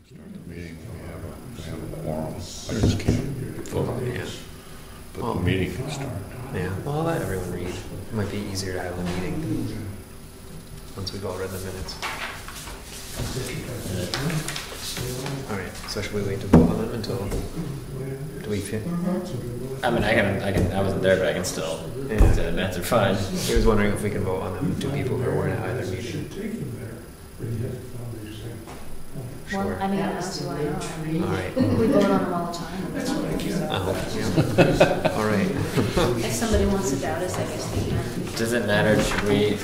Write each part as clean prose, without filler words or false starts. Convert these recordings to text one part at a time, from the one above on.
Start the meeting, we have a quorum. I just can't vote on these, but the meeting can start. Yeah, well, I'll let everyone read. It might be easier to have the meeting once we've all read the minutes. All right, so should we wait to vote on them until, do we fit? I mean, I wasn't there, but I can still, Yeah. the minutes are fine. I was wondering if we can vote on them, two people who weren't at either meeting. Well, Sure. I mean, I don't see why not. I mean, All right. we vote on them all the time. Yeah. All right. If somebody wants to doubt us, I guess they can. Does it matter? Should we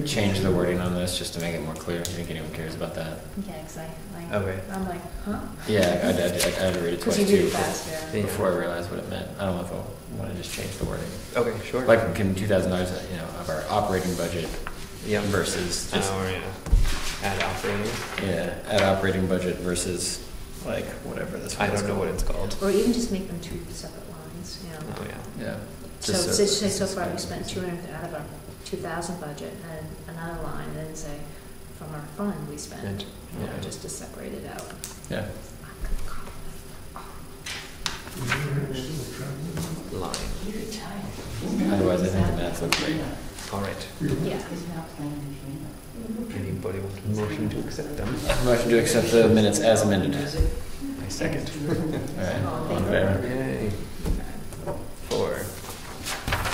change the wording on this just to make it more clear? I think anyone cares about that. Yeah, because Okay. I'm like, huh? Yeah, I had to read it Because twice you read too it fast, yeah. before I realized what it meant. I don't know if I want to just change the wording. Okay, sure. Like, can $2,000, of our operating budget Yep. versus just Add operating. add operating budget versus like whatever this. I don't know what it's called. Or even just make them two separate lines, you know. Oh, yeah. Yeah. So Just say so far we spent 200 out of our 2,000 budget, and another line, and then say from our fund we spent, And- you know, just to separate it out. Yeah. Line. Otherwise, I think the math looks great. All right. Yeah. Anybody want a motion to accept them? Motion to accept the minutes as amended. I second. All right. All in favor? Yay. 4.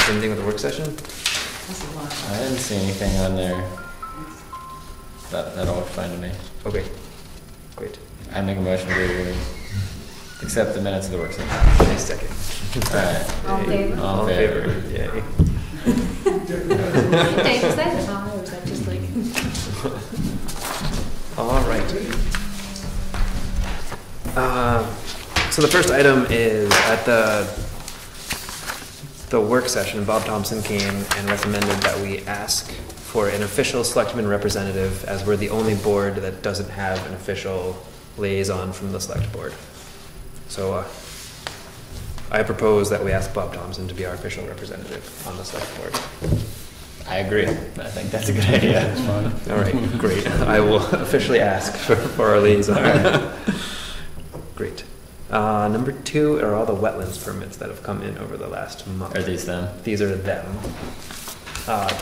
Same thing with the work session? I didn't see anything on there. That all looked fine to me. Okay. Great. I make a motion to accept the minutes of the work session. I second. All right. All in favor? All in favor. Yay. Dave, is that a tie, or is that just like? All right. So the first item is at the work session, Bob Thompson came and recommended that we ask for an official selectman representative, as we're the only board that doesn't have an official liaison from the select board. So I propose that we ask Bob Thompson to be our official representative on the select board. I agree. I think that's a good idea. That's fine. All right, great. I will officially ask for our liaison. Great. Number 2 are all the wetlands permits that have come in over the last month. Are these them? These are them.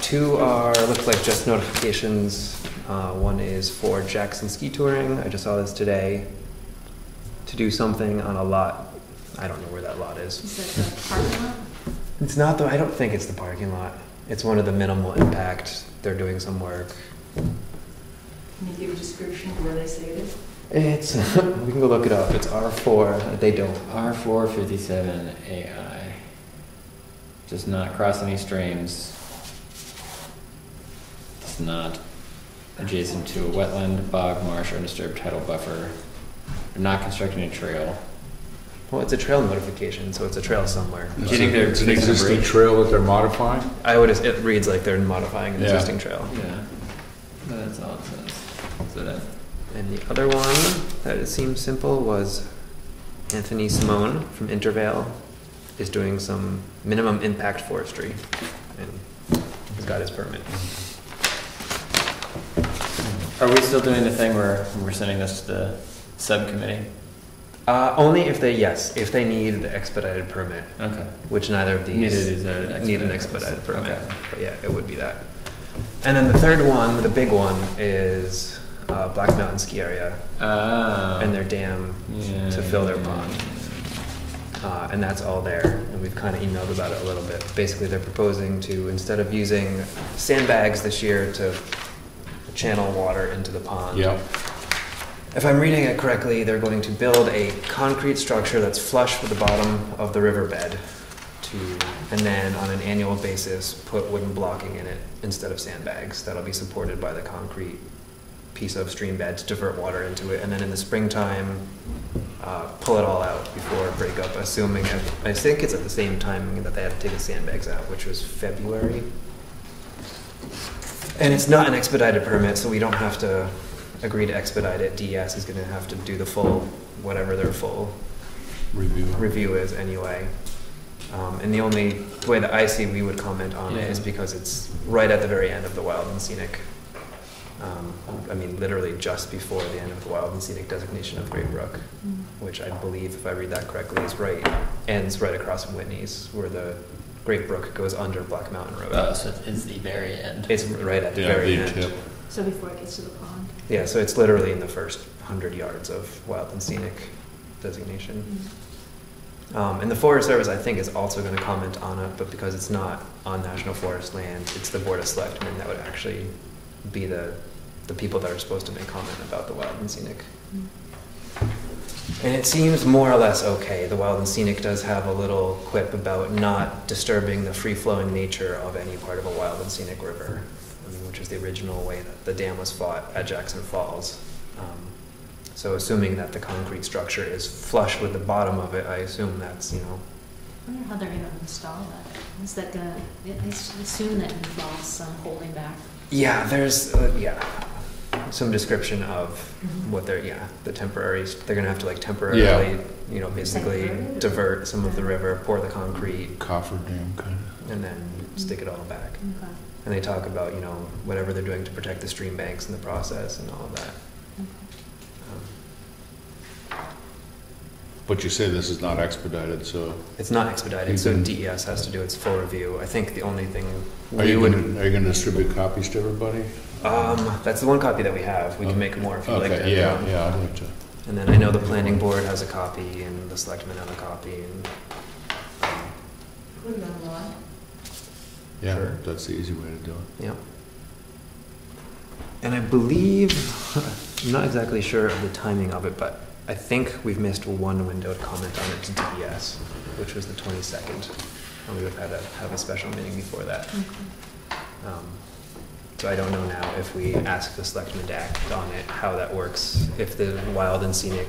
2 are, looks like just notifications. 1 is for Jackson Ski Touring. I just saw this today. To do something on a lot. I don't know where that lot is. Is that the parking lot? It's not though. I don't think it's the parking lot. It's one of the minimal impact. They're doing some work. Can you give a description of where they say it is? It's, we can go look it up. It's R4. They don't. R457 AI. Does not cross any streams. It's not adjacent to a wetland, bog, marsh, or undisturbed tidal buffer. They're not constructing a trail. Well, it's a trail notification, so it's a trail somewhere. Do you think they're It's an fixing a existing bridge? trail that they're modifying? It reads like they're modifying an Yeah. existing trail. Yeah. That's all it says. So that. And the other one that it seems simple was Anthony Simone from Intervale is doing some minimum impact forestry, and he's got his permit. Are we still doing the thing where we're sending this to the subcommittee? Only if they need the expedited permit, Okay. which neither of these need an expedited permit. Okay. But yeah, it would be that. And then the third one, the big one, is Black Mountain Ski Area and their dam to fill their pond. And that's all there. And we've kind of emailed about it a little bit. Basically, they're proposing to, instead of using sandbags this year to channel water into the pond. Yeah. If I'm reading it correctly, they're going to build a concrete structure that's flush with the bottom of the riverbed and then on an annual basis put wooden blocking in it instead of sandbags. That'll be supported by the concrete piece of stream bed to divert water into it. And then in the springtime, pull it all out before breakup, assuming, I think it's at the same time that they had to take the sandbags out, which was February. And it's not an expedited permit, so we don't have to agree to expedite it. DES is going to have to do the full, whatever their full review is anyway. And the only way that I see we would comment on it is because it's right at the very end of the Wild and Scenic I mean, literally just before the end of the wild and scenic designation of Great Brook, which I believe, if I read that correctly, ends right across from Whitney's, where the Great Brook goes under Black Mountain Road. Oh, so it's the very end. It's right at the very end. Tip. So before it gets to the pond. Yeah, so it's literally in the first 100 yards of wild and scenic designation. And the Forest Service, I think, is also going to comment on it, but because it's not on National Forest land, it's the Board of Selectmen that would actually be the people that are supposed to make comment about the wild and scenic. And it seems more or less okay. The wild and scenic does have a little quip about not disturbing the free-flowing nature of any part of a wild and scenic river, which is the original way that the dam was fought at Jackson Falls. So assuming that the concrete structure is flush with the bottom of it, I assume that's, I wonder how they're going to install that. Is that going to, I assume that involves some holding back? Yeah, there's, some description of what they're, the temporaries, they're going to have to like temporarily, basically divert some of the river, pour the concrete. Coffer dam kind of. And then stick it all back. Okay. And they talk about, whatever they're doing to protect the stream banks in the process and all of that. But you say this is not expedited, so. It's not expedited, so DES has to do its full review. I think the only thing Are you going to distribute copies to everybody? That's the one copy that we have. We can make more if you'd like to. Yeah, I'd like to. And then I know the planning board has a copy, and the selectmen have a copy, and Put it online. Yeah, Sure. that's the easy way to do it. yeah. And I believe, I'm not exactly sure of the timing of it, but I think we've missed one window to comment on it to DES, which was the 22nd. And we would have had to have a special meeting before that. So I don't know now if we ask the selectmen to act on it, how that works, if the wild and scenic,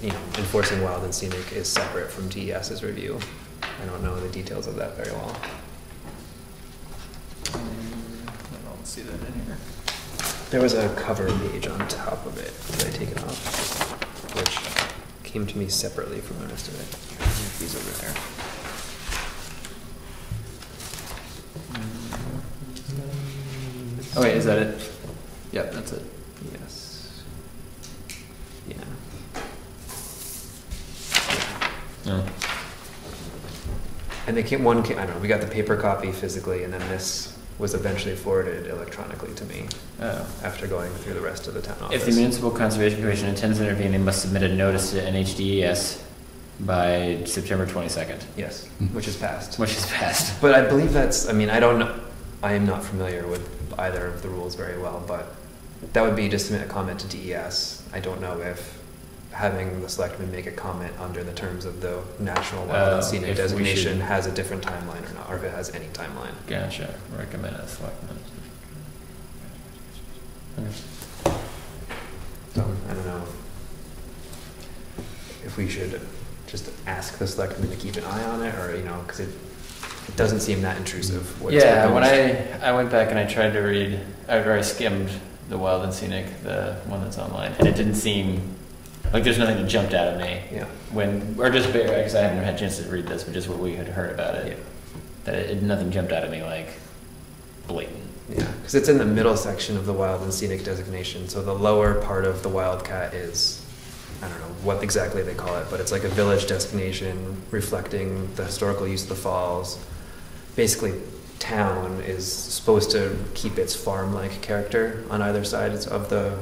enforcing wild and scenic is separate from DES's review. I don't know the details of that very well. I don't see that in here. There was a cover page on top of it. Did I take it off? Which came to me separately from the rest of it. These over there. Oh wait, is that it? Yep, that's it. Yes. Yeah. No. And I don't know, we got the paper copy physically, and then this was eventually forwarded electronically to me Oh. after going through the rest of the town office. If the Municipal Conservation Commission intends to intervene, they must submit a notice to NHDES by September 22nd. Yes, which is passed. Which is passed. But I believe that's, I don't know, I am not familiar with either of the rules very well, but that would be to submit a comment to DES. I don't know if having the selectmen make a comment under the terms of the National Wild and Scenic if we designation should- has a different timeline or not, or if it has any timeline. Gotcha. Recommend a selectman. Okay. So I don't know if we should just ask the selectmen to keep an eye on it, or, because it doesn't seem that intrusive. what's Yeah, when proposed. I went back and I tried to read, I skimmed the Wild and Scenic, the one that's online, and it didn't seem like there's nothing that jumped out at me. Yeah. Because I haven't had a chance to read this, but just what we had heard about it. Yeah. Nothing jumped out at me like blatant. Yeah, because it's in the middle section of the wild and scenic designation. So the lower part of the Wildcat is, I don't know what exactly they call it, but it's like a village designation reflecting the historical use of the falls. Basically, town is supposed to keep its farm-like character on either side of the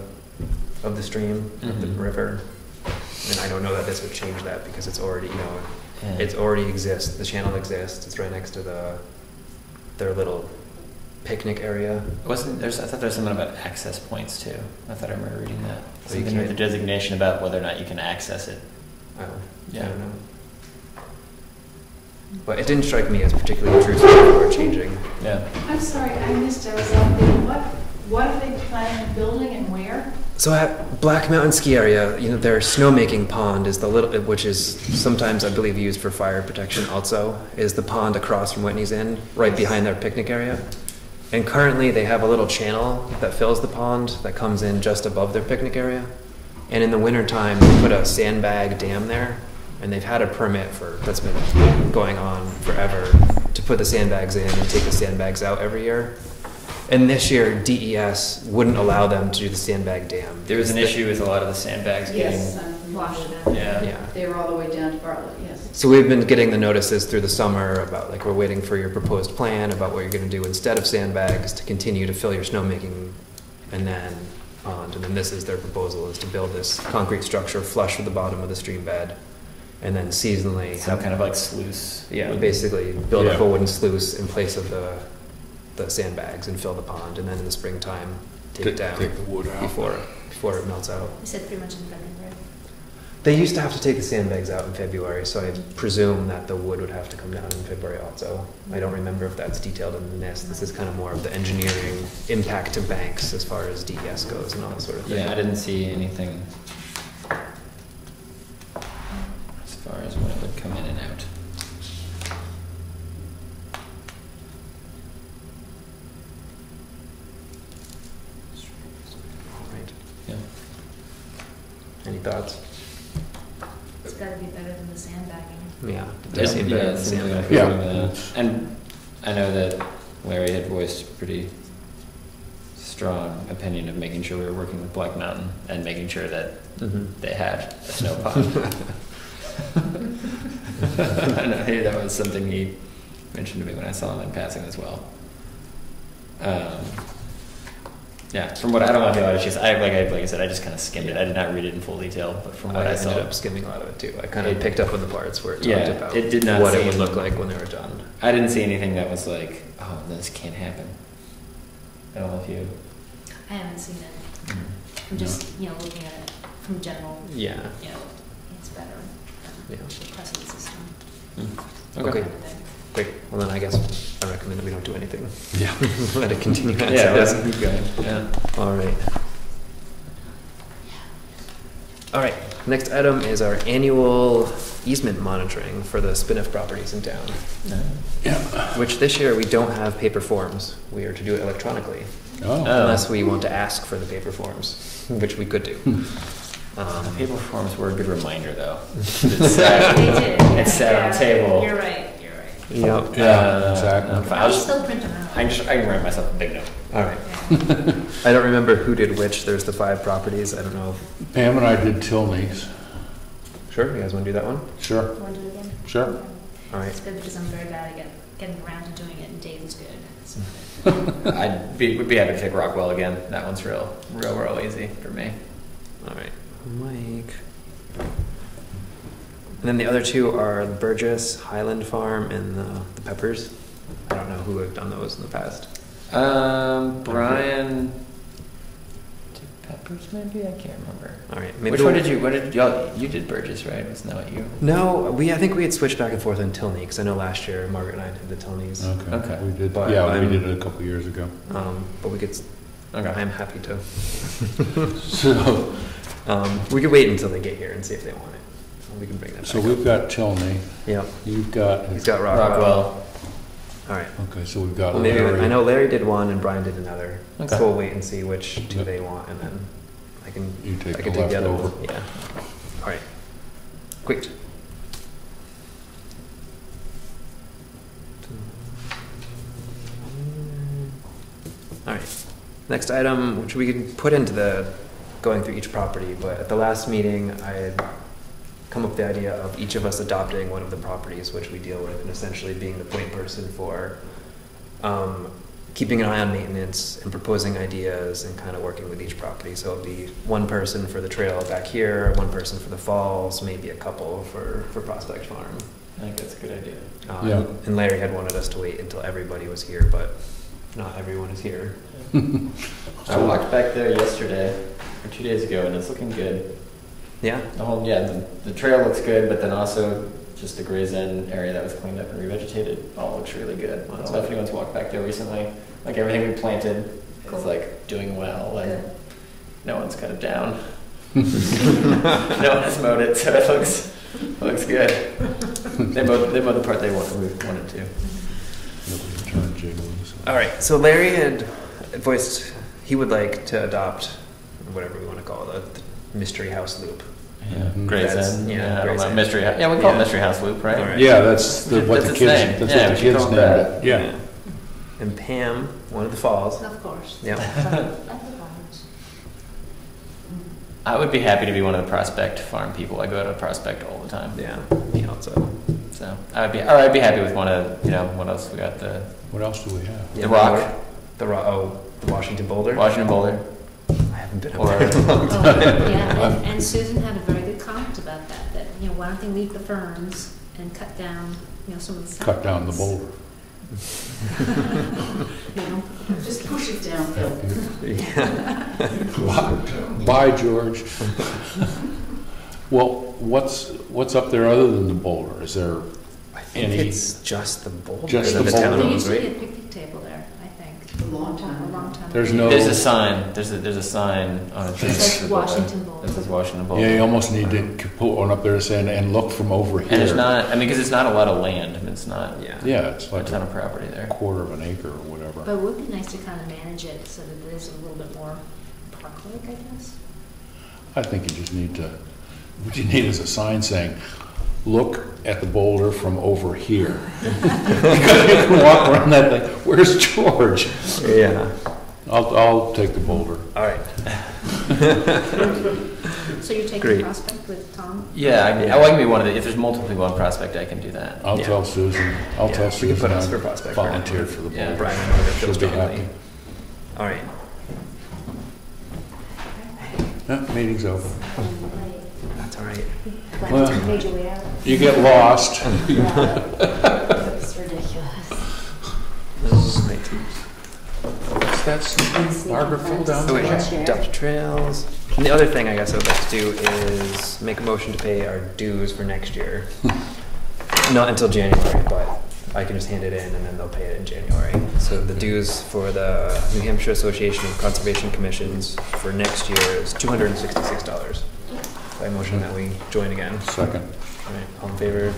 stream, of the river. And I don't know that this would change that because it's already, it's already exists. The channel exists. It's right next to their little picnic area. I thought there was something about access points too. I thought I remember reading that. So you Something with the can't- designation about whether or not you can access it. I Yeah. don't know. But it didn't strike me as particularly intrusive or changing. Yeah. I'm sorry, I missed, I was out there. What are they planning on building and where? So at Black Mountain Ski Area, their Snowmaking Pond is which is sometimes I believe used for fire protection also, is the pond across from Whitney's Inn, right behind their picnic area. And currently they have a little channel that fills the pond that comes in just above their picnic area. And in the wintertime, they put a sandbag dam there. And they've had a permit that's been going on forever to put the sandbags in and take the sandbags out every year. And this year, DES wouldn't allow them to do the sandbag dam. There was an issue with a lot of the sandbags Yes, getting, I'm familiar Washed with out. that. yeah. Yeah. They were all the way down to Bartlett, yes. So we've been getting the notices through the summer about, like, we're waiting for your proposed plan about what you're gonna do instead of sandbags to continue to fill your snowmaking and then pond. And then this is their proposal, is to build this concrete structure flush with the bottom of the stream bed. And then seasonally Some kind of like sluice. yeah, basically build up Yeah. a wooden sluice in place of the sandbags and fill the pond. And then in the springtime, take it down Take the wood out. before it melts out. You said pretty much in February. They used to have to take the sandbags out in February, so I presume that the wood would have to come down in February also. I don't remember if that's detailed in this. This is kind of more of the engineering impact to banks as far as DES goes and all that sort of thing. Yeah, I didn't see anything as far as when it would come in and out. All right. Yeah. Any thoughts? It's gotta be better than the sandbagging. Yeah. It does seem better yeah, than it seems like sandbags. a Yeah. feeling of that. And I know that Larry had voiced pretty strong opinion of making sure we were working with Black Mountain and making sure that Mhm. they had a snow pond. I know that was something he mentioned to me when I saw him in passing as well. Yeah, from what I don't want to be honest, like I said, I just kind of skimmed it. I did not read it in full detail, but from what I saw, ended up skimming a lot of it too. I kind of It- picked up on the parts where it Yeah, talked about it did not what it seem- would look like when they were done. I didn't see anything that was like, oh, this can't happen. I don't know if you. I haven't seen it. I'm just, looking at it from general, Yeah. it's better Yeah. than the present system. Okay. kind of thing. Great. Well, then I guess I recommend that we don't do anything. Yeah. Let it continue as Yeah, it is. let's keep going. Yeah. All right. All right. Next item is our annual easement monitoring for the spin-off properties in town, Yeah. which this year we don't have paper forms. We are to do it electronically, Oh. unless we want to ask for the paper forms, which we could do. Paper forms were a good reminder, though. They did. It's sat on the table. You're right. Yep. Yeah, exactly. I'm fine. I'll still print them out. I can write myself a big note. All right. Yeah. I don't remember who did which. There's the 5 properties. I don't know. Pam and I did Tilney's. Sure. You guys want to do that one? Sure. Want to do it again? Sure. All right. It's good because I'm very bad at getting around to doing it, and Dave is good. So. Would be happy to take Rockwell again. That one's real easy for me. All right. Mike. And then the other 2 are the Burgess, Highland Farm, and the Peppers. I don't know who have done those in the past. Brian. Did Peppers maybe? I can't remember. All right. Maybe Which one did you? What did y'all? You did Burgess, right? Wasn't that what you? No, I think we had switched back and forth on Tilney because I know last year Margaret and I did the Tilneys. Okay. We did. But Yeah, we I'm- did it a couple years ago. But we could. Okay. I'm happy to. So, We could wait until they get here and see if they want it. We can bring that. so back we've up. got Tilney. Yep. You've got. He's got Rockwell. Rockwell. All right. Okay, so we've got Well, maybe Larry. I know Larry did one and Brian did another. Okay. So we'll wait and see which 2 Yep. they want, and then I can. You take I can the take the other leftover. one. Yeah. All right. Great. All right. Next item, which we could put into the going through each property, but at the last meeting, I had come up with the idea of each of us adopting one of the properties which we deal with, and essentially being the point person for keeping an eye on maintenance and proposing ideas and kind of working with each property. So it'll be one person for the trail back here, one person for the falls, maybe a couple for Prospect Farm. I think that's a good idea. Yeah. And Larry had wanted us to wait until everybody was here, but not everyone is here. I walked back there yesterday or 2 days ago, and it's looking good. Yeah? The trail looks good, but then also just the Gray's End area that was cleaned up and revegetated all looks really good. I don't know if anyone's walked back there recently. Like everything we planted Cool. is like doing well, and Good. no one's cut it down. No one has mowed it, so it looks good. They mowed the part we wanted to. Turn jiggles. All right, so Larry had voiced he would like to adopt whatever we want to call it, the mystery house loop. Yeah, Mhm. Gray's That's- End. yeah, I don't Gray's know, End. mystery. Yeah, we call Yeah. it Mystery House Loop, right? All right. Yeah, that's what That's the its kids. name. That's Yeah, what we the should kids call it named that. it. Yeah. And Pam One at the falls. Of course. Yep. At the farms. I would be happy to be one of the Prospect farm people. I go to Prospect all the time. Yeah. Me also. So I'd be happy with one of, what else we got, What else do we have? Yeah, the Rock, The Rock. Oh, the Washington Boulder. Washington Boulder. I haven't been Or- up there in a long time. Oh, yeah, and Susan had a very good comment about that, why don't they leave the ferns and cut down, some of the. Cut down the boulder. Just push it downhill. Bye, George. Well, what's up there other than the boulder? Is there I think any? it's just the boulder. Just that the town boulder. There owns, used to be right? a picnic table there, I think. A long time. A long time. There's ago. no- There's a sign. There's a sign on a It says Washington Boulder. It says Washington Boulder. Yeah, you almost need to put one up there saying, and look from over here. And it's not. Because it's not a lot of land. It's not Yeah. Yeah, it's a like ton a of property there. quarter of an acre or whatever. But it would be nice to kind of manage it so that there's a little bit more park-like, I guess. I think you just need to, what you need is a sign saying, look at the boulder from over here. Because you can walk around that thing, where's George? Yeah. I'll take the boulder. All right. So you're taking Great. Prospect with Tom? Yeah, I can be one of the. If there's multiple people on Prospect, I can do that. I'll Yeah. tell Susan, I'll Yeah, tell we can Susan put us I for Prospect for now. volunteered for the Yeah. boulder. Brian, I know that feels She'll be strongly. happy. All right. Yeah, meeting's over. That's all right. Well, Made your way out? you get lost. It's ridiculous. That's Margaret fell down. Oh, wait, adopt trails. And the other thing I guess I would like to do is make a motion to pay our dues for next year. Not until January, but I can just hand it in and then they'll pay it in January. So the dues for the New Hampshire Association of Conservation Commissions for next year is $266. So I motion that we join again. Second. All right, all in favor?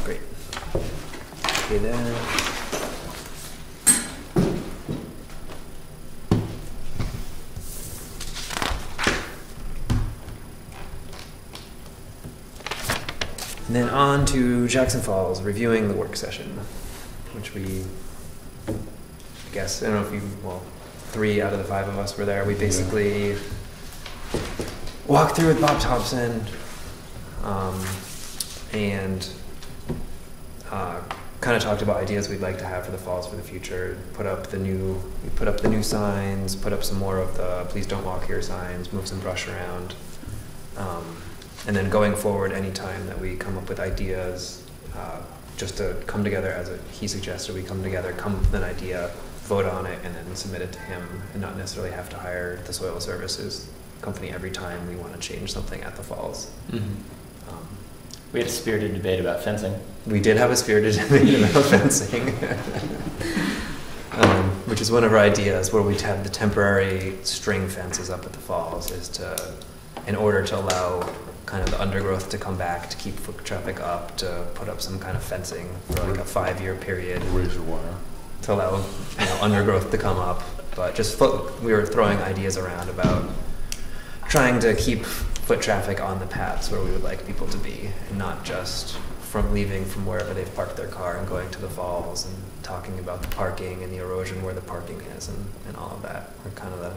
Great. Okay then. And then on to Jackson Falls, reviewing the work session, which we, I guess, I don't know if you, well, 3 out of the 5 of us were there. We basically walked through with Bob Thompson and kind of talked about ideas we'd like to have for the falls for the future. We put up the new signs, put up some more of the please don't walk here signs, move some brush around. And then going forward, anytime that we come up with ideas, just to come together he suggested we come together, come up with an idea, vote on it, and then submit it to him, and not necessarily have to hire the soil services company every time we want to change something at the falls. We had a spirited debate about fencing. We did have a spirited debate about fencing, which is one of our ideas, where we'd have the temporary string fences up at the falls, in order to allow kind of the undergrowth to come back, to keep foot traffic up, to put up some kind of fencing for like a 5-year period Razor wire. to allow undergrowth to come up. But we were throwing ideas around about trying to keep foot traffic on the paths where we would like people to be, and not just from leaving from wherever they've parked their car and going to the falls, and talking about the parking and the erosion where the parking is, and all of that. We're kind of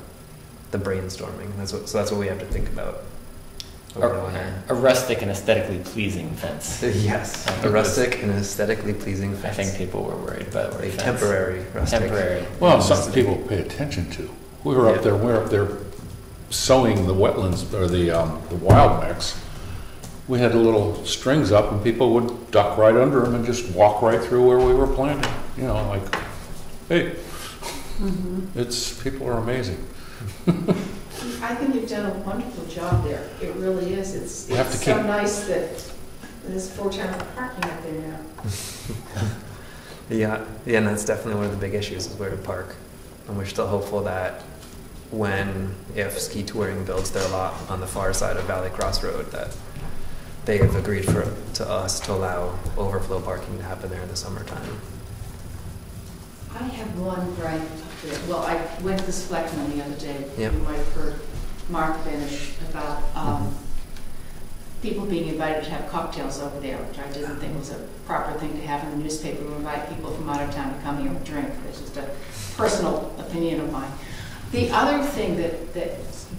the brainstorming. So that's what we have to think about. A rustic and aesthetically pleasing fence. Yes, a rustic and aesthetically pleasing I fence. think people were worried about the word A fence. temporary rustic. Temporary. Well, something people pay attention to. We were up there sowing the wetlands, or the wild mix. We had the little strings up and people would duck right under them and just walk right through where we were planting. Like, hey, people are amazing. I think you've done a wonderful job there. It really is. It's You have to so keep- nice that there's 4 times parking up there now. Yeah, and that's definitely one of the big issues, is where to park. And we're still hopeful that if ski touring builds their lot on the far side of Valley Cross Road, that they have agreed to us to allow overflow parking to happen there in the summertime. I have one right up there. Well, I went to the selectmen the other day. Yep. You might have heard Mark Benish about people being invited to have cocktails over there, which I didn't think was a proper thing to have in the newspaper, to invite people from out of town to come here and drink. It's just a personal opinion of mine. The other thing that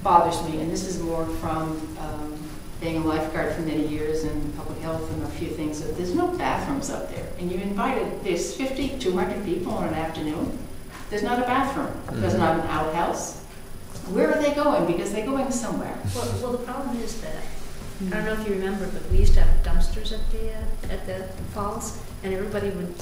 bothers me, and this is more from being a lifeguard for many years and public health and a few things, that there's no bathrooms up there. And you invited, there's 50, 200 people in an afternoon. There's not a bathroom. There's not an outhouse. Where are they going? Because they're going somewhere. Well, the problem is that, I don't know if you remember, but we used to have dumpsters at the falls, and everybody would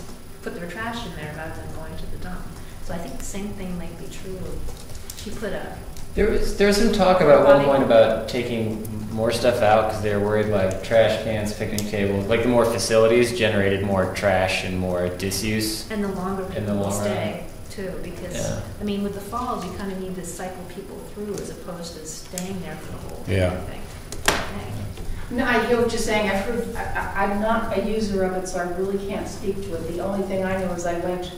put their trash in there rather than going to the dump. So I think the same thing might be true if you put a... There was some talk about one point about taking more stuff out because they were worried like trash cans, picnic tables, like the more facilities generated more trash and more disuse. And the longer In the people long stay, too, because, Yeah. I mean, with the falls, you kind of need to cycle people through as opposed to staying there for the whole day, Yeah. I think. No, I hear what you're saying. I've heard, I'm not a user of it, so I really can't speak to it. The only thing I know is I went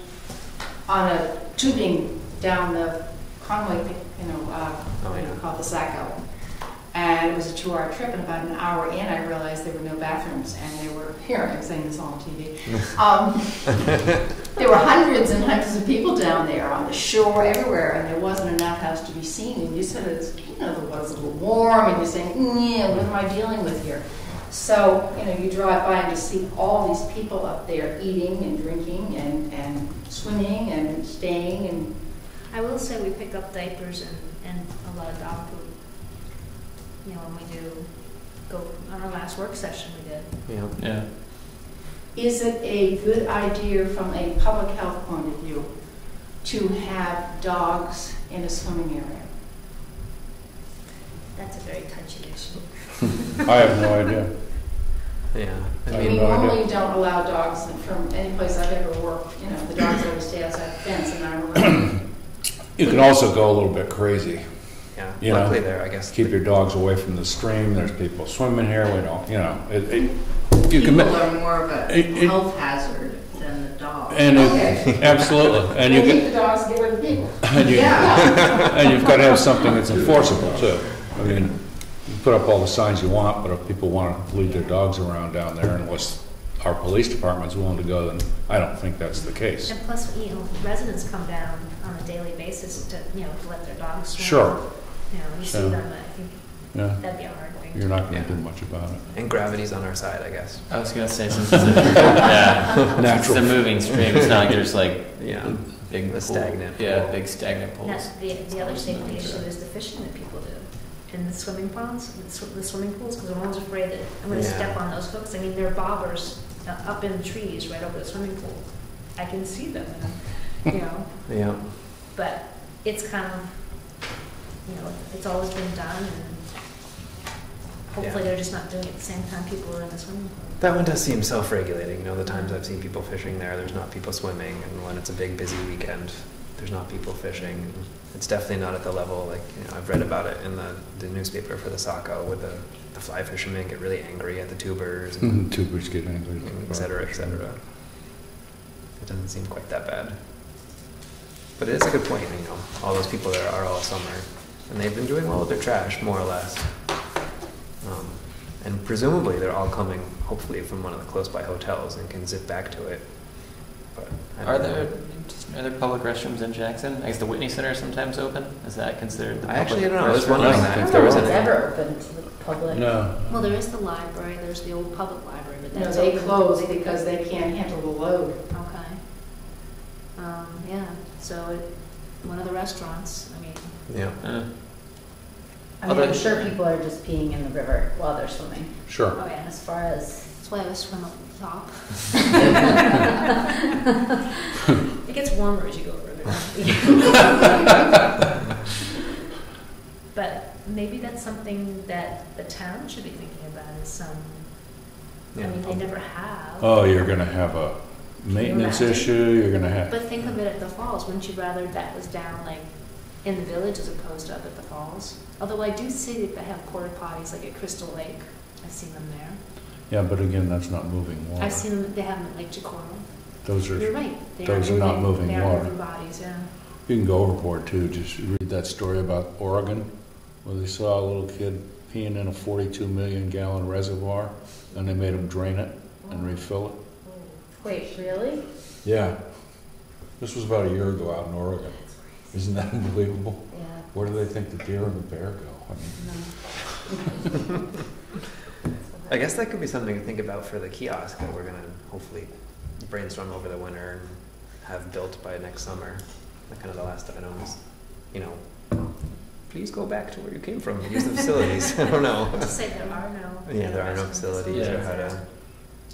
on a tubing down the Conway, what do you call the Sacco. And it was a 2-hour trip, and about an hour in, I realized there were no bathrooms, and there were, here, I'm saying this all on TV. There were hundreds and hundreds of people down there on the shore, everywhere, and there wasn't an outhouse to be seen. And you said it's, the water's a little warm, and you're saying, yeah, what am I dealing with here? So, you drive by and just see all these people up there eating and drinking and swimming and staying. And I will say we pick up diapers and a lot of dog food. When we do go on our last work session, we did. Yeah. is it a good idea from a public health point of view to have dogs in a swimming area? That's a very touchy issue. I have no idea. Yeah. I I have mean, no idea. normally you don't allow dogs from any place I've ever worked. The dogs always stay outside the fence, and I don't know. You can also go a little bit crazy. Yeah. You Luckily know, there, I guess. Keep your dogs away from the stream. There's people swimming here. We don't, you can. People are more of a health hazard than the dog. And Okay. absolutely, and We'll you keep get, the dogs, get rid of the people. and you, and you've got to have something that's enforceable too. I mean, you put up all the signs you want, but if people want to leave their dogs around down there, unless our police department's willing to go, then I don't think that's the case. And plus, residents come down on a daily basis to let their dogs swim. Sure. You Sure. see them, I think Yeah, that'd be a hard thing. you're not going to Yeah. do much about it. And gravity's on our side, I guess. I was gonna say since it's it's Natural. a moving stream, it's not like there's like Yeah. big The pool. stagnant Yeah, pool. big stagnant pools. That's the other safety issue is the fishing that people do in the swimming ponds, the swimming pools, because I'm always afraid that I'm going to Yeah. step on those hooks. I mean, there are bobbers up in the trees right over the swimming pool. I can see them, Yeah. but it's kind of, it's always been done, and hopefully Yeah. they're just not doing it at the same time people are in the swimming pool. That one does seem self-regulating. The times I've seen people fishing there's not people swimming, and when it's a big busy weekend, there's not people fishing. It's definitely not at the level I've read about it in the newspaper for the Saco, where the fly fishermen get really angry at the tubers, and Tubers get angry. et cetera, et cetera. It doesn't seem quite that bad. But it is a good point. All those people there are all summer, and they've been doing well with their trash, more or less. And presumably they're all coming, hopefully, from one of the close-by hotels and can zip back to it. But I Are don't know. there public restrooms in Jackson? I guess the Whitney Center is sometimes open. Is that considered the I public actually don't know. I was restroom? wondering I that don't if there was It's any. ever open to the public. No. Well, there is the library, there's the old public library, but No, that's they open. close because they can't handle the load. Okay. Yeah, so one of the restaurants, I mean, Yeah. I mean, I'm sure people are just peeing in the river while they're swimming. Sure. oh yeah, As far as, that's why I always swim up at the top. It gets warmer as you go further down. But maybe that's something that the town should be thinking about is some, I mean, they never have. Oh, you're going to have a maintenance imagine? issue. You're going to have. But think of it at the falls. Wouldn't you rather that was down like in the village as opposed to up at the falls? Although I do see that they have porta potties like at Crystal Lake. I've seen them there. Yeah, but again, that's not moving water. I've seen them. They have them at Lake Jacoro. Those are. You're right. They those are not moving They are water. moving bodies. Yeah. You can go overboard too. Just read that story about Oregon, where they saw a little kid peeing in a 42 million gallon reservoir, and they made them drain it and refill it. Wait, really? Yeah. This was about a year ago out in Oregon. Isn't that unbelievable? Yeah. Where do they think the deer and the bear go? I mean, I guess that could be something to think about for the kiosk that we're gonna hopefully brainstorm over the winter and have built by next summer. Like kind of the last item is, you know, please go back to where you came from and use the facilities. I don't know. Just say there are no. Yeah, there are no facilities or how to.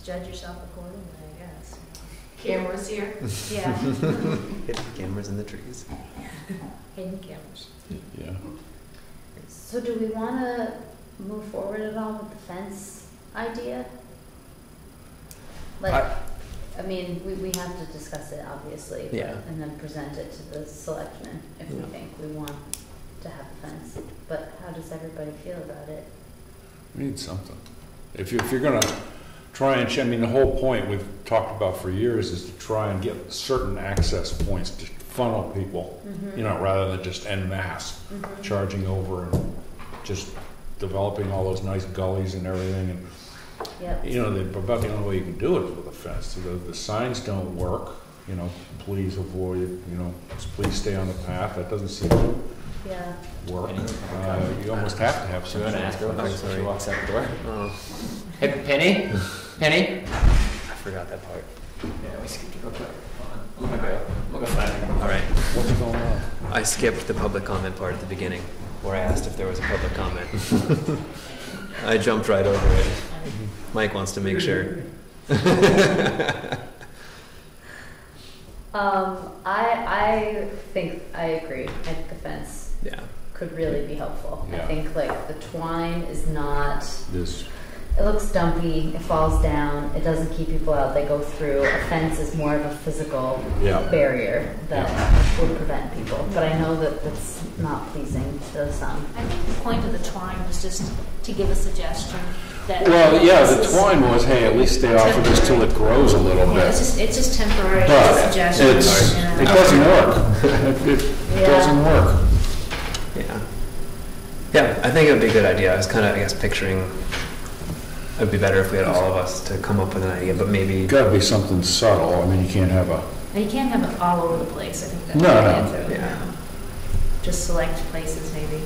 Judge yourself accordingly, I guess. Cameras here. Yeah. Hidden cameras in the trees. Hidden cameras. yeah. So do we want to move forward at all with the fence idea? Like, I mean, we have to discuss it, obviously. Yeah. And then present it to the selectmen if we think we want to have a fence. But how does everybody feel about it? We need something. If you're going to try and, I mean, the whole point we've talked about for years is to try and get certain access points to funnel people, you know, rather than just en masse charging over and just developing all those nice gullies and everything. And, Yep. you know, about the only way you can do it is with a fence. The signs don't work, you know, please avoid it, you know, please stay on the path. That doesn't seem to Yeah. work. You almost have to have So some. we're gonna ask her Oh, when sorry. she walks out the door. Oh, Hey, Penny? Penny? I forgot that part. Yeah, we skipped it real quick. Hold on. I'm gonna go find her. All right. What's going on? I skipped the public comment part at the beginning, where I asked if there was a public comment. I jumped right over it. Mike wants to make sure. I think I agree. I think the fence Yeah. could really be helpful. I Yeah. think like the twine is not, This, it looks dumpy, it falls down, it doesn't keep people out, they go through. A fence is more of a physical Yeah. barrier that would prevent people. But I know that that's not pleasing to some. I think the point of the twine was just to give a suggestion that. well, yeah, the this is- twine was, hey, at least stay off of this till it grows a little Yeah, bit. it's just temporary, it's a But suggestion. it's, you know. it doesn't work. It Yeah. doesn't work. Yeah. Yeah, I think it would be a good idea. I was kind of, I guess, picturing it would be better if we had all of us to come up with an idea, but maybe. Gotta be something subtle. I mean, you can't have a, And you can't have it all over the place, I think that's No, the no. idea too. Yeah. Just select places maybe.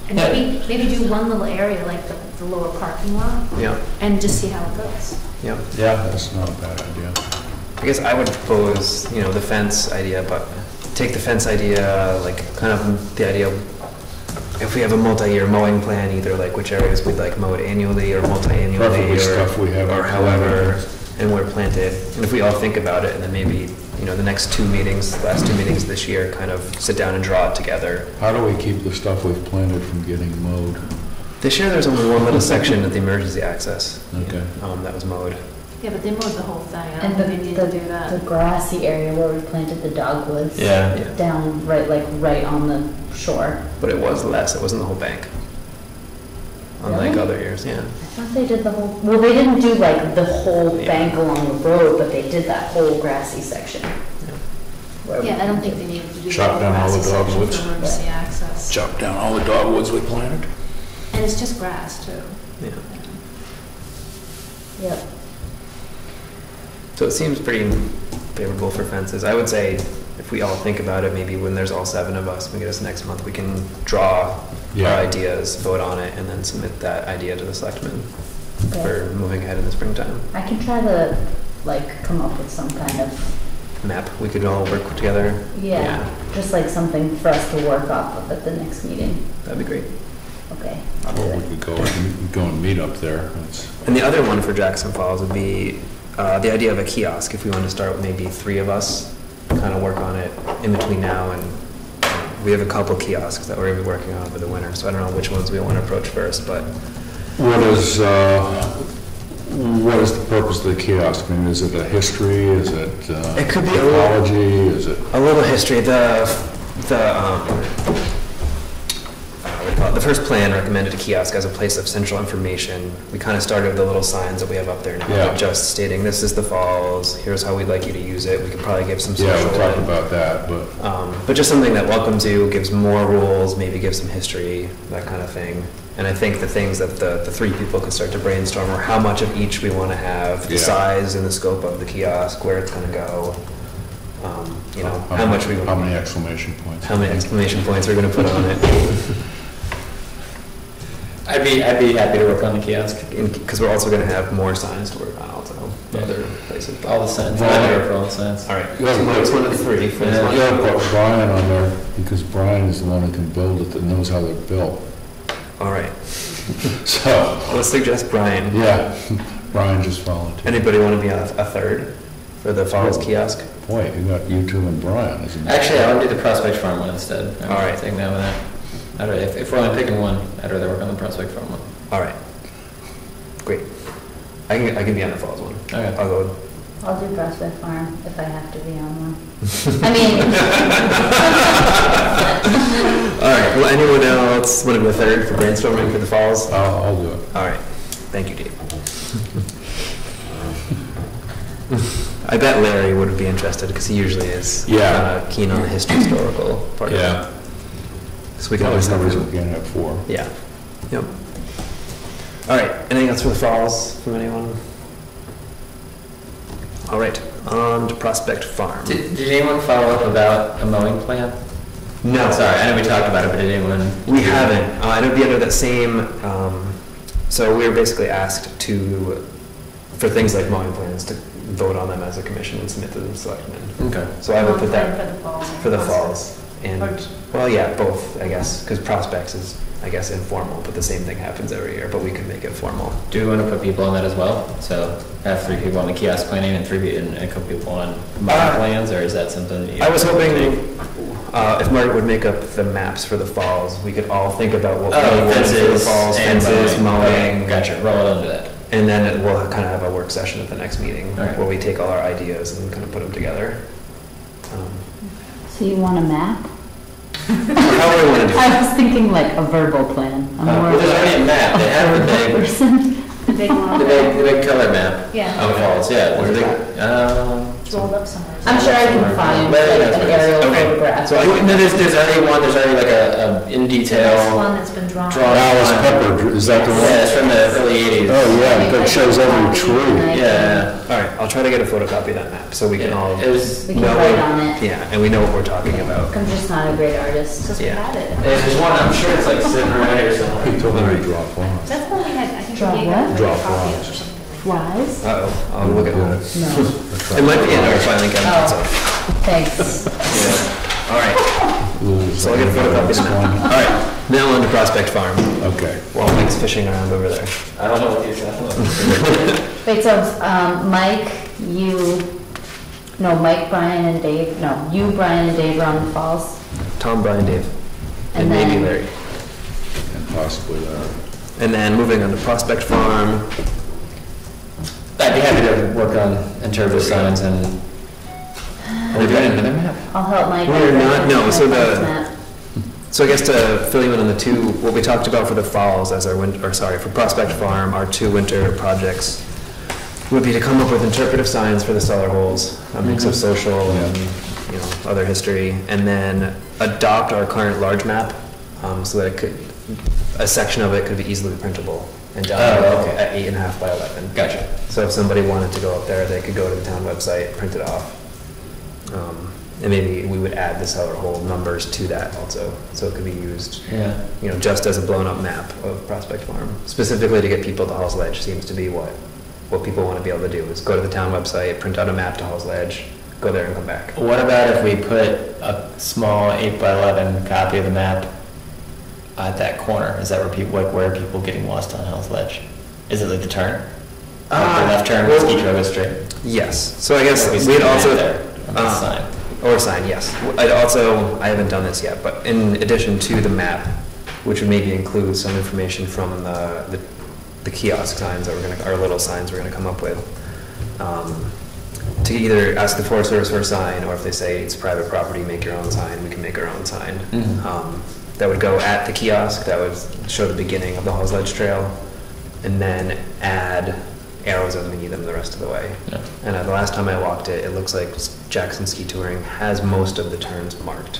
And Yeah. maybe do one little area like the lower parking lot Yeah. and just see how it goes. Yeah. yeah, that's not a bad idea. I guess I would propose, you know, the fence idea, but take the fence idea, like kind of the idea of if we have a multi-year mowing plan, either like which areas we'd like mowed annually or multi-annually Preferably or, stuff we have or however, and where planted. And if we all think about it, and then maybe, you know, the next two meetings, the last two meetings this year, kind of sit down and draw it together. How do we keep the stuff we've planted from getting mowed? This year, there's only one little section at the emergency access Okay. that was mowed. Yeah, but they mowed the whole thing. I And don't the, think we need to do the that. grassy area where we planted the dogwoods. Yeah. Yeah. Down right on the shore. But it was less, it wasn't the whole bank. Unlike Really? other years, yeah. I thought they did the whole, well, they didn't do like the whole Yeah. bank along the road, but they did that whole grassy section. Where we- Yeah, I don't think they needed to do the Chop whole down all the grassy section dogwoods. for emergency access. Chop down all the dogwoods we planted? And it's just grass too. Yeah. Yep. So it seems pretty favorable for fences. I would say if we all think about it, maybe when there's all seven of us, we get us next month, we can draw Yeah. our ideas, vote on it, and then submit that idea to the selectmen Okay. for moving ahead in the springtime. I can try to like come up with some kind of, Map, we could all work together. yeah, just like something for us to work off of at the next meeting. That'd be great. Okay, I'll do Or it. we could go and meet up there. It's- And the other one for Jackson Falls would be the idea of a kiosk. If we wanted to start with maybe three of us, kind of work on it in between now and we have a couple kiosks that we're going to be working on over the winter. So I don't know which ones we want to approach first, but What is the purpose of the kiosk? I mean, is it a history? Is it It could be a little- ecology? Is it? a little history. What do you call it? The first plan recommended a kiosk as a place of central information. We kind of started with the little signs that we have up there now, Yeah. just stating this is the falls, here's how we'd like you to use it. We could probably give some Yeah, social. we'll talk about that, but But just something that welcomes you, gives more rules, maybe gives some history, that kind of thing. And I think the things that the three people could start to brainstorm are how much of each we want to have, the Yeah. size and the scope of the kiosk, where it's going to go, you know, how much we, How many exclamation points? how many exclamation points we're going to put on it. I'd be happy to work on the kiosk. Because we're also going to have more signs to work on also, Yeah. other places. All the signs. Well, I'm here for all the signs. All right, You have- so Mike's one of the three for this Yeah. one. You gotta put Brian on there, because Brian is the one who can build it, that knows how they're built. All right, So, let's suggest Brian. yeah, Brian just volunteered. Anybody want to be a third for the Falls kiosk? Boy, you got you two and Brian, isn't it? Actually, I want to do the Prospect Farm one instead. I'm All right. taking that one out. If we're only picking one, I'd rather work on the Prospect Farm one. All right, great. I can be on the Falls one. Okay. I'll go. I'll do Prospect Farm if I have to be on one. I mean, All right, well, anyone else want to be a third for brainstorming for the Falls? I'll do it. All right, thank you, Dave. I bet Larry would be interested because he usually is Yeah. keen on the historical part of Yeah. it. So we can always have Numbers him. again at 4. Yeah. Yep. All right. Anything else for the Falls from anyone? All right. On to Prospect Farm. Did anyone follow up about a mowing plan? No. Sorry, I know we talked about it, but did anyone? We haven't. And it'd be under that same. So we were basically asked for things like mowing plans, to vote on them as a commission and submit to the selectmen. Okay. So I would put that For the falls. for the Falls. And, Or- well, yeah, both, I guess, because Prospects is, I guess, informal, but the same thing happens every year, but we can make it formal. Do we want to put people on that as well? So have 3 people on the kiosk planning and 3 people, and a couple people on mowing plans, or is that something that you? I was hoping if Margaret would make up the maps for the Falls, we could all think about what we want for the Fences Falls, and fences, mowing. Okay, gotcha, roll it under that. And then we'll kind of have a work session at the next meeting All right. where we take all our ideas and kind of put them together. so you want a map? How do we want to do it? I was thinking like a verbal plan. I'm more Well, of there's already a map, they have the verbal big, person. The big one. the big color map Yeah. of the falls, yeah. Where are they? It's rolled up somewhere. I'm sure I can find like Larry knows an where it is. aerial Okay. photograph. So I- No, there's already like a in That's detail. one that's been drawn. Drawn. Alice Pepper, is that the Yeah, one? it's from the early 80s. Oh, yeah, that shows every tree. Yeah. All right, I'll try to get a photocopy of that map so we can all It was, We can know. write on it. Yeah, and we know what we're talking about. I'm just not a great artist. Because we Yeah. had it. there's one, I'm sure it's like sitting around here somewhere. He told me to drop lines. That's what we had, I think Draw we gave what? them Draw a copy flies. or something like that. Flies? Uh-oh, I'll look at home. No. It might be in our filing cabinet. Oh, thanks. Yeah. All right, Rules. so I'll get a photocopy of the map. All right, now on to Prospect Farm. Okay. While Mike's fishing around over there. I don't know what these are. Wait, so, Mike, Mike, Brian, and Dave, you, Brian, and Dave are on the Falls? Tom, Brian, Dave, and And maybe then- Larry. And possibly Larry. And then moving on to Prospect Farm. I'd be happy to work on interpretive signs and. Are we doing another map? I'll help Mike. We're not- no, so my the- map. So I guess to fill you in on the two, what we talked about for the Falls as our for Prospect Farm, our 2 winter projects would be to come up with interpretive signs for the cellar holes, a mix of social and, other history, and then adopt our current large map, so that a section of it could be easily printable and done Oh, okay. at 8.5 by 11. Gotcha. So if somebody wanted to go up there, they could go to the town website, print it off. And maybe we would add the cellar hole numbers to that also, so it could be used, Yeah. just as a blown up map of Prospect Farm. Specifically to get people to Hall's Ledge seems to be what people want to be able to do, is go to the town website, print out a map to Hall's Ledge, go there and come back. What about if we put a small 8 by 11 copy of the map at that corner? Is that where people getting lost on Hell's Ledge? Is it like the turn? Like the left turn, well, ski trail goes straight? Yes, so I guess Or we we'd see also. that there on the sign. Or sign, yes. I haven't done this yet, but in addition to the map, which would maybe include some information from the kiosk signs that our little signs we're gonna come up with, to either ask the Forest Service for a sign, or if they say it's private property, make your own sign, we can make our own sign. Mhm. That would go at the kiosk, that would show the beginning of the Hall's Ledge Trail, and then add arrows as we need them the rest of the way. Yeah. And the last time I walked it, it looks like Jackson Ski Touring has most of the turns marked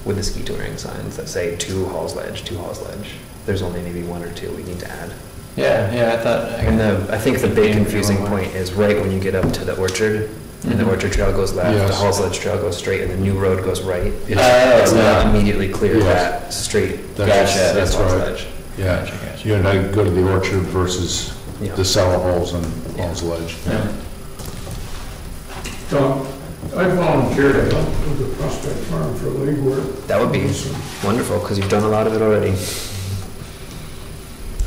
with the ski touring signs that say to Hall's Ledge, to Hall's Ledge. there's only maybe one or two we need to add. Yeah, I thought. And I think the big confusing point is right when you get up to the orchard, and the orchard trail goes left, Yes. the Halls Ledge Trail goes straight, and the new road goes right. Oh, It's no. not immediately clear Yes. that straight. That's- that's Halls right. Ledge. Yeah, Gotcha. you gotta go to the orchard versus Yeah. the cellar holes and Halls Ledge. Yeah. So I volunteered to help with the Prospect Farm for legwork. That would be wonderful, because you've done a lot of it already.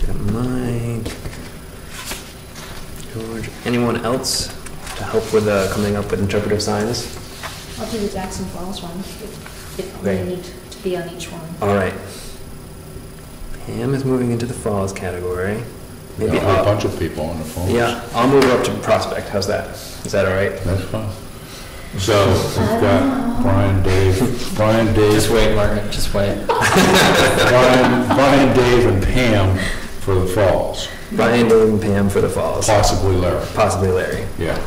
Got Mike, George, anyone else to help with coming up with interpretive signs? I'll do the Jackson Falls one, if we Okay. need to be on each one. All right. Pam is moving into the falls category. Maybe Maybe a bunch of people on the phone. Yeah, I'll move her up to Prospect. How's that? Is that all right? That's fine. So we've got Brian, Dave, Just wait, Margaret, just wait. Brian, Dave, and Pam for the falls. Brian, Dave, and Pam for the falls. Possibly Larry. Possibly Larry. Yeah.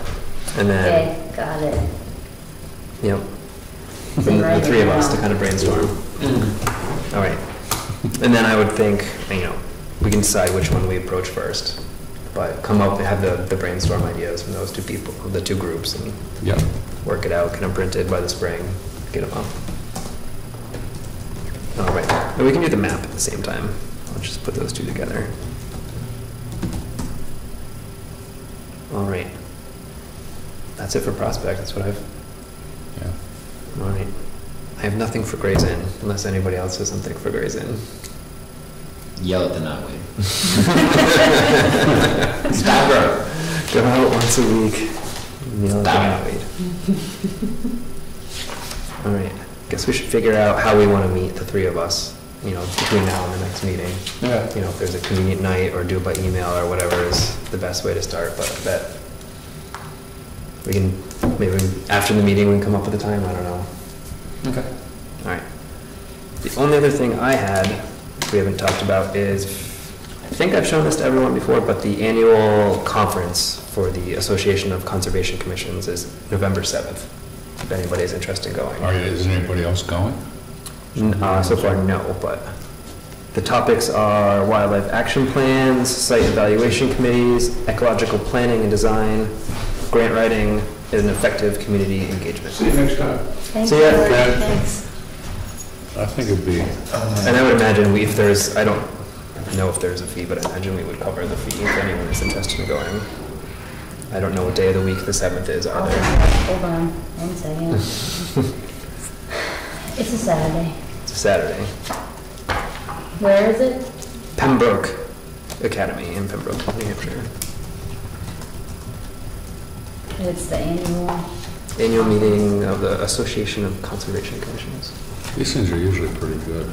And then, Okay, got it. yep, the three of us to kind of brainstorm. All right. And then I would think, we can decide which one we approach first. But come up and have the brainstorm ideas from those two people, the two groups, and Yeah. work it out, get them printed by the spring, get them up. All right, and we can do the map at the same time. I'll just put those two together. All right. That's it for Prospect, that's what I've, Yeah. all right. I have nothing for Gray's Inn, unless anybody else has something for Gray's Inn. Yell at the knotweed. Stop her. Go out once a week. Meal Stop at All right, guess we should figure out how we want to meet, the three of us, between now and the next meeting. Yeah. If there's a convenient night, or do it by email, or whatever is the best way to start, but I bet we can, maybe after the meeting, we can come up with a time, I don't know. Okay. All right. The only other thing I had, we haven't talked about, is, I think I've shown this to everyone before, but the annual conference for the Association of Conservation Commissions is November 7th, if anybody is interested in going. Is anybody else going? So far, no, but the topics are wildlife action plans, site evaluation committees, ecological planning and design, grant writing, and effective community engagement. See you next time. Thanks, So, yeah, George. okay. Thanks. I think it'd be, And I would imagine if there's, I don't know if there's a fee, but I imagine we would cover the fee if anyone is interested in going. I don't know what day of the week the 7th is either. Hold on, 1 second. It's a Saturday. It's a Saturday. Where is it? Pembroke Academy in Pembroke, New Hampshire. It's the Annual meeting of the Association of Conservation Commissions. these things are usually pretty good.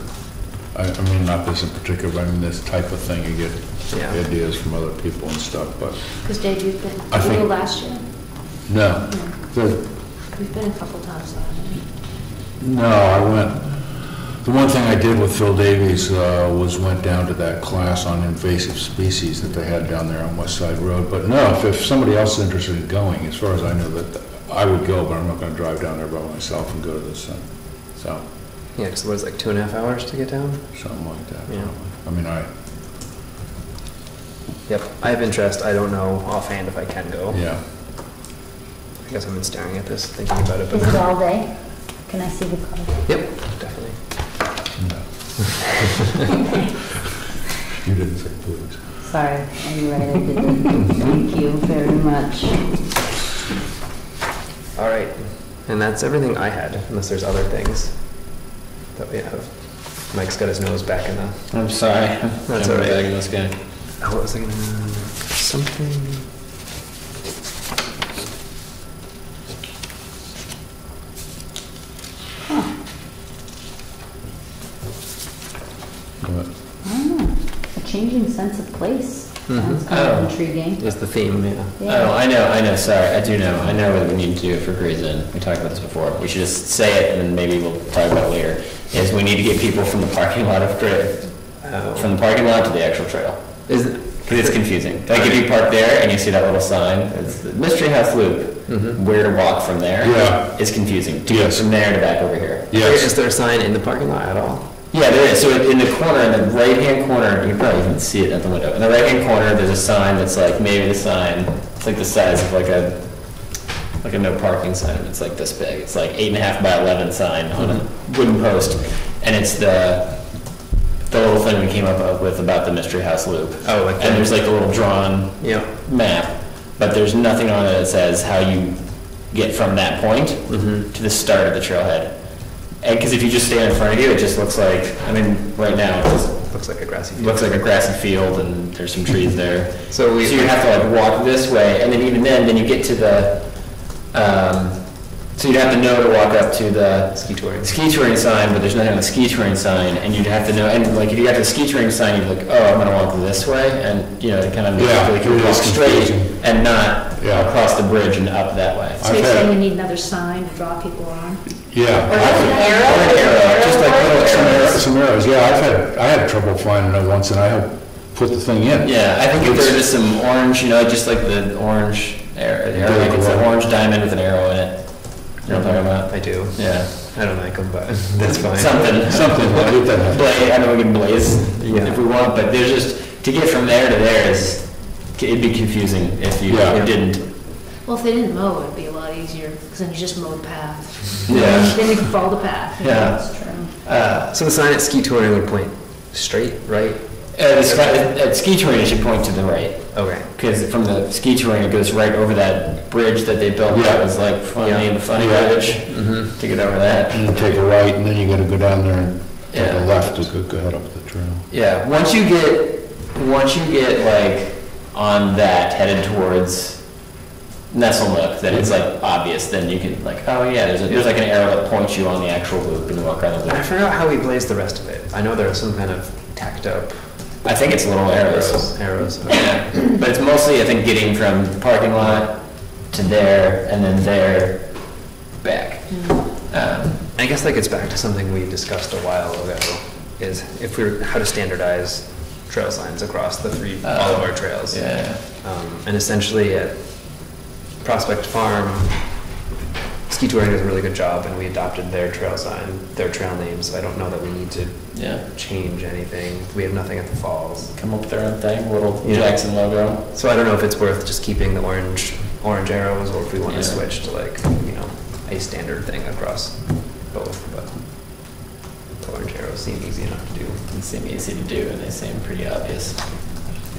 I mean, not this in particular, but I mean, this type of thing, you get Yeah. ideas from other people and stuff, but Because Dave, you've been, I you think- were last year? no. The- We've been a couple times already. No, I went, the one thing I did with Phil Davies was went down to that class on invasive species that they had down there on West Side Road. But no, if somebody else is interested in going, as far as I know, that I would go, but I'm not going to drive down there by myself and go to this thing. So, Yeah, because it was like 2.5 hours to get down. something like that. Yeah. I mean, Yep, I have interest. I don't know offhand if I can go. yeah. I guess I've been staring at this, thinking about it, but. Is it all day? Can I see the card? Yep, definitely. No. You didn't say please. Sorry, I'm right, I didn't. Thank you very much. All right, and that's everything I had, unless there's other things that we have. Mike's got his nose back in the. I'm sorry. That's all right. Bagging this guy. Oh, what was I gonna? Something. But I don't know, a changing sense of place. Sounds kind Oh. of intriguing. Is the theme, yeah. Oh, I know, sorry, I do know. I know what we need to do for Gray's Inn. We talked about this before. We should just say it, and then maybe we'll talk about it later. Is we need to get people from the parking lot of Gray, from the parking lot to the actual trail. Is it? Because it's confusing. Like if you park there and you see that little sign, it's the Mystery House Loop, where to walk from there. Yeah. Is confusing. To get Yes. from there to back over here. Is yes, there a sign in the parking lot at all? Yeah, there is. So in the corner, in the right-hand corner, you can probably even see it at the window. In the right-hand corner, there's a sign that's like, maybe the sign, it's like the size of like a no parking sign. It's like this big. It's like 8.5 by 11 sign on a wooden post. And it's the little thing we came up with about the Mystery House Loop. Oh, like and there's like the little drawn map, but there's nothing on it that says how you get from that point to the start of the trailhead. And because if you just stand in front of you, it just looks like, I mean, right now, it just Looks like a grassy field. looks like a grassy field and there's some trees there. So you have to like walk this way, and then even then you get to the, so you'd have to know to walk up to the ski touring sign, but there's nothing on the ski touring sign, and you'd have to know, and like if you got to the ski touring sign, you'd be like, oh, I'm gonna walk this way, and you know, it kind of makes it like you walk straight and not across the bridge and up that way. So you're saying we need another sign to draw people on? Yeah. Or an arrow, just like little arrows. Some arrows, yeah, I had trouble finding it once, and I had put the thing in. Yeah, I think if there was some orange, you know, just like the orange arrow, like it's an orange diamond with an arrow in it. You know what I'm talking about? I do. Yeah. I don't like them, but that's fine. Something like that. I know we can blaze if we want, but there's just, to get from there to there it'd be confusing if you didn't. Well, if they didn't mow, it'd be a lot easier, because then you just mow the path. Yeah. Then you can follow the path. Yeah. That's true. So the sign at ski touring would point straight, right? At ski touring, it should point to the right. Okay. Because from the ski touring, it goes right over that bridge that they built. That was like the funny bridge to get over that. And you take a right, and then you gotta go down there and take a left to go head up the trail. Yeah, once you get like on that headed towards Nestle Nook, then it's like obvious. Then you can like, oh yeah, there's like an arrow that points you on the actual loop, and you walk around the loop. I forgot how we blazed the rest of it. I know there was some kind of tacked up. I think it's little arrows. Arrows. Yeah, but it's mostly I think getting from the parking lot to there and then there back. I guess that gets back to something we discussed a while ago, is if we were how to standardize trail signs across the all of our trails. Yeah. And essentially at Prospect Farm, Ski Touring does a really good job, and we adopted their trail sign, their trail name, so I don't know that we need to change anything. We have nothing at the falls. Come up with their own thing, little Jackson logo. So I don't know if it's worth just keeping the orange arrows, or if we want to switch to like, you know, a standard thing across both, but the orange arrows seem easy enough to do. They seem easy to do, and they seem pretty obvious.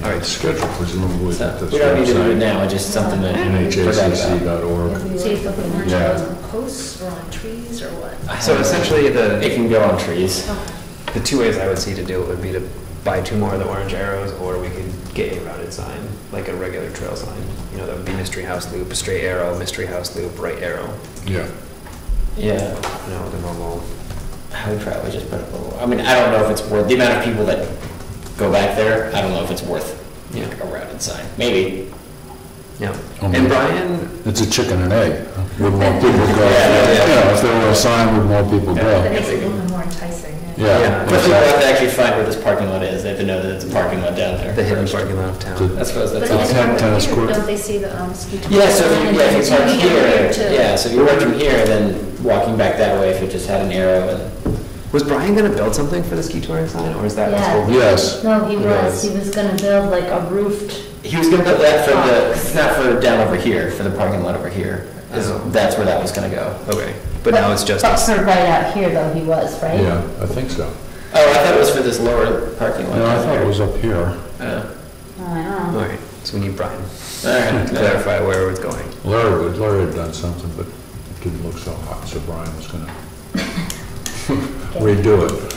All right, schedule presumably. So we don't need to do it now, it's just something that NHACC.org. See if they'll put orange arrows on posts or on trees or what? So essentially it can go on trees. Okay. the two ways I would see to do it would be to buy 2 more of the orange arrows, or we could get a rounded sign, like a regular trail sign. You know, that would be Mystery House Loop, straight arrow, Mystery House Loop, right arrow. Yeah. Yeah. You know, the normal. I would probably just put a little, I mean, I don't know if it's worth, the amount of people that go back there, I don't know if it's worth like a rounded sign. Maybe. Yeah. Oh, And Brian, it's a chicken and egg. Would more people go? You know, if there were a sign, would more people That go? makes it a little more enticing. Yeah. But people have to actually find where this parking lot is. They have to know that it's a parking lot down there. the hidden first. parking lot of town. I suppose that's But awesome. even Tennis here, court. don't they see the ski tour? Yeah, so if you It's park moving here, too. yeah, so if you work from here, then walking back that way, if it just had an arrow and. Was Brian going to build something for the ski touring sign, or is that Yeah. what's Yes. No, he It was. is. He was gonna build like a roofed. He was gonna put that for the, not for down over here, for the parking lot over here. That's where that was gonna go. Okay, but now it's just. But for right out here though, he was, right? Yeah, I think so. Oh, I thought it was for this lower parking lot. No, I down thought there. it was up here. Oh. Oh, I All know. right, so we need Brian All right. to clarify where it's going. Larry had done something, but it didn't look so hot, so Brian was gonna redo it.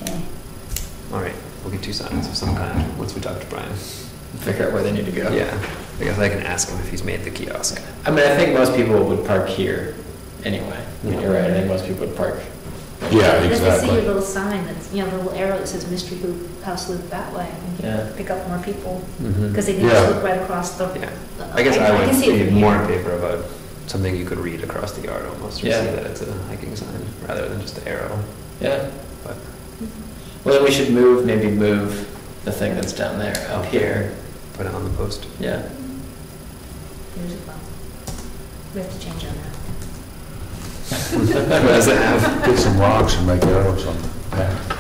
Okay. All right, we'll get 2 signs of some kind once we talk to Brian. Figure out where they need to go. Yeah, I guess I can ask him if he's made the kiosk. I mean, I think most people would park here anyway. I mean, you're right, I think most people would park. Yeah, But if they see your exactly. little sign that's, you know, the little arrow that says Mystery Loop, House Loop that way, and you Yeah. can pick up more people, Mhm. because they can Yeah. just look right across the. Yeah, the- I guess I can would see it be from more here. in favor of something you could read across the yard almost, or Yeah. see that it's a hiking sign, rather than just an arrow. Yeah. But Well, then we should maybe move the thing that's down there up here. put it on the post. Yeah. Here's a bump. We have to change on that. What does it have? Get some rocks and make arrows on the map.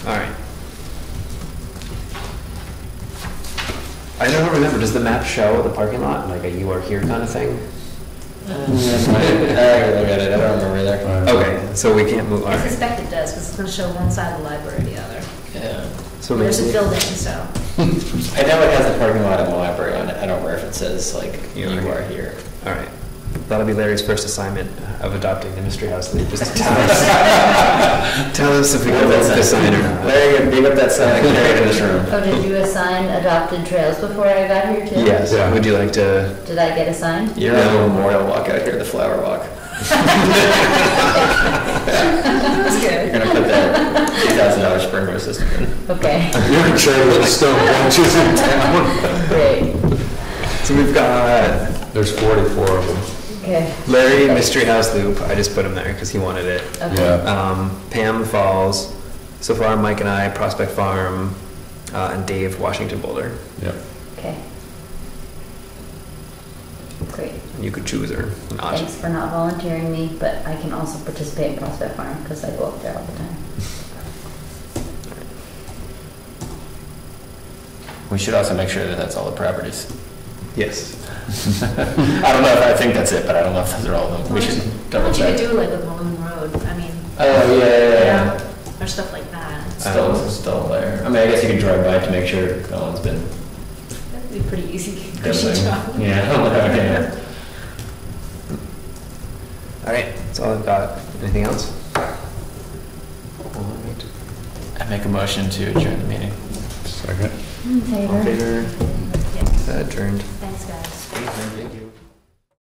All right. I don't remember, does the map show the parking lot, like a you are here kind of thing? I look at it, I don't remember either. Okay, so we can't move, all I right. suspect it does, because it's gonna show one side of the library or the other. Yeah. So There's a maybe, building, so. I know it has a parking lot in the library on it. I don't remember if it says like You you are are here. all right. That'll be Larry's first assignment of adopting the mystery house loop, just to tell us, tell us if we can vote this sign or not. Larry, beat up that sign and carry it in this room. Oh, did you assign adopted trails before I got here too? Yes, Yeah. would you like to? Did I get assigned? You're on the memorial walk out here, the flower walk. That's You're good. gonna put that $2,000 sprinkler system in. Okay, You're in charge of the stone benches in town. great, So we've got There's 44 of them. okay. Larry, mystery house loop, I just put him there because he wanted it. Okay. Yeah. Pam Falls, so far Mike and I, Prospect Farm, and Dave, Washington Boulder. Yeah. Okay. Great. You could choose or not. Thanks for not volunteering me, but I can also participate in Prospect Farm because I go up there all the time. We should also make sure that that's all the properties. Yes. I don't know if I think that's it, but I don't know if those are all of them. We should double What you check. could do like with Balloon Road, I mean, Oh, yeah. or stuff like that. Still there. I mean, I guess you could drive by to make sure no one's been. That'd be pretty easy, cushy Definitely. job. Yeah. All right, that's all I've got. Anything else? All right. I make a motion to adjourn the meeting. Second. In All in favor? favor? Adjourned.